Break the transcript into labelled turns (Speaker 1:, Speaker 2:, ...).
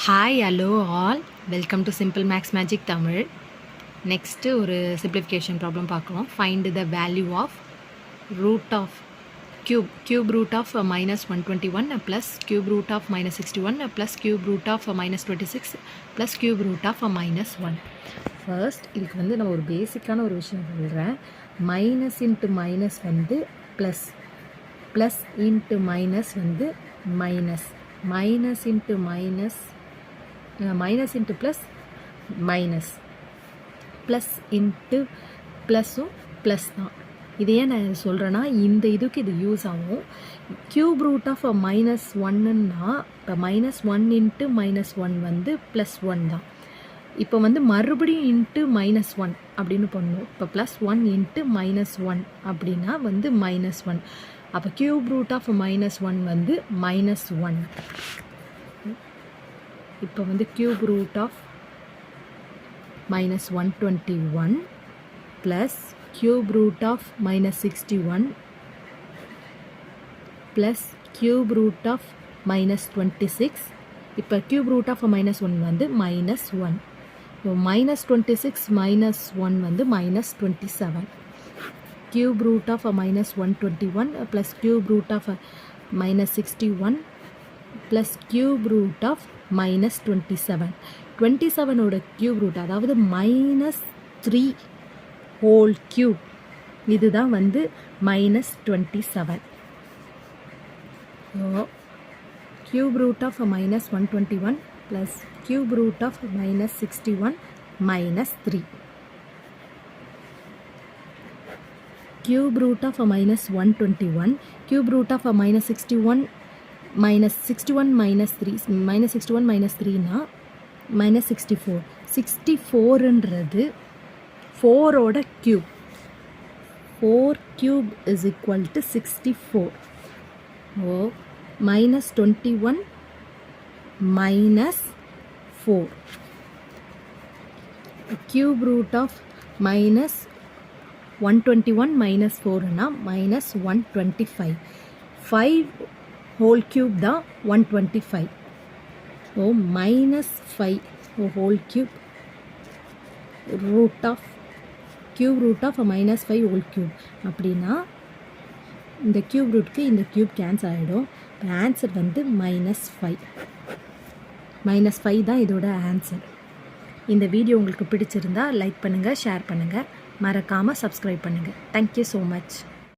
Speaker 1: Hi hello all welcome to simple maths magic Tamil. Next ஒரு simplification problem பார்க்கலாம். Find the value of root of cube root of minus 121 plus cube root of minus 61 plus cube root of minus 26 plus cube root of minus 1. First இதுக்கு வந்து நான் ஒரு பேசிக்கான ஒரு விஷயம் சொல்கிறேன். மைனஸ் இன்ட்டு மைனஸ் வந்து ப்ளஸ், ப்ளஸ் இன்ட்டு மைனஸ் வந்து minus, minus into minus, minus into plus minus, plus into ப்ளஸ்ஸும் ப்ளஸ் தான். இது ஏன் நான் சொல்கிறேன்னா இந்த இதுக்கு இது யூஸ் ஆகும். க்யூப் ரூட் ஆஃப் மைனஸ் ஒன்னுன்னா இப்போ minus one into minus one வந்து ப்ளஸ் ஒன் தான். இப்போ வந்து மறுபடியும் இன்ட்டு மைனஸ் ஒன் அப்படின்னு பண்ணுவோம். இப்போ plus one into minus one அப்படின்னா வந்து மைனஸ் ஒன். அப்போ cube root of minus one வந்து மைனஸ் ஒன். இப்போ வந்து cube root of minus 121 plus cube root of minus 61 plus cube root of minus 26. இப்போ cube root of minus 1 வந்து minus 1. இப்போ minus 26 minus 1 வந்து minus 27. Cube root of minus 121 plus cube root of minus 61 plus cube root of minus 27. 27 ஓட cube root அதாவது minus 3 whole cube, இதுதான் வந்து minus 27. So cube root of minus 121 plus cube root of minus 61 minus 3. Cube root of minus 121, cube root of minus 61 minus 61 minus 3, minus 61 minus 3 னா minus 64. 64ன்றது 4 ஓட cube, 4 cube is equal to 64. O minus 21 minus 4. Cube root of minus 121 minus 4 னா minus 125. 5 whole cube தான் 125. ஓ minus 5 whole cube root of cube root of minus 5 whole cube. அப்படின்னா இந்த cube rootக்கு இந்த cube cancel ஆகிடும். Answer வந்து minus 5. minus 5 தான் இதோட answer. இந்த வீடியோ உங்களுக்கு பிடிச்சிருந்தா லைக் பண்ணுங்கள், ஷேர் பண்ணுங்கள், மறக்காமல் சப்ஸ்கிரைப் பண்ணுங்கள். Thank you so much.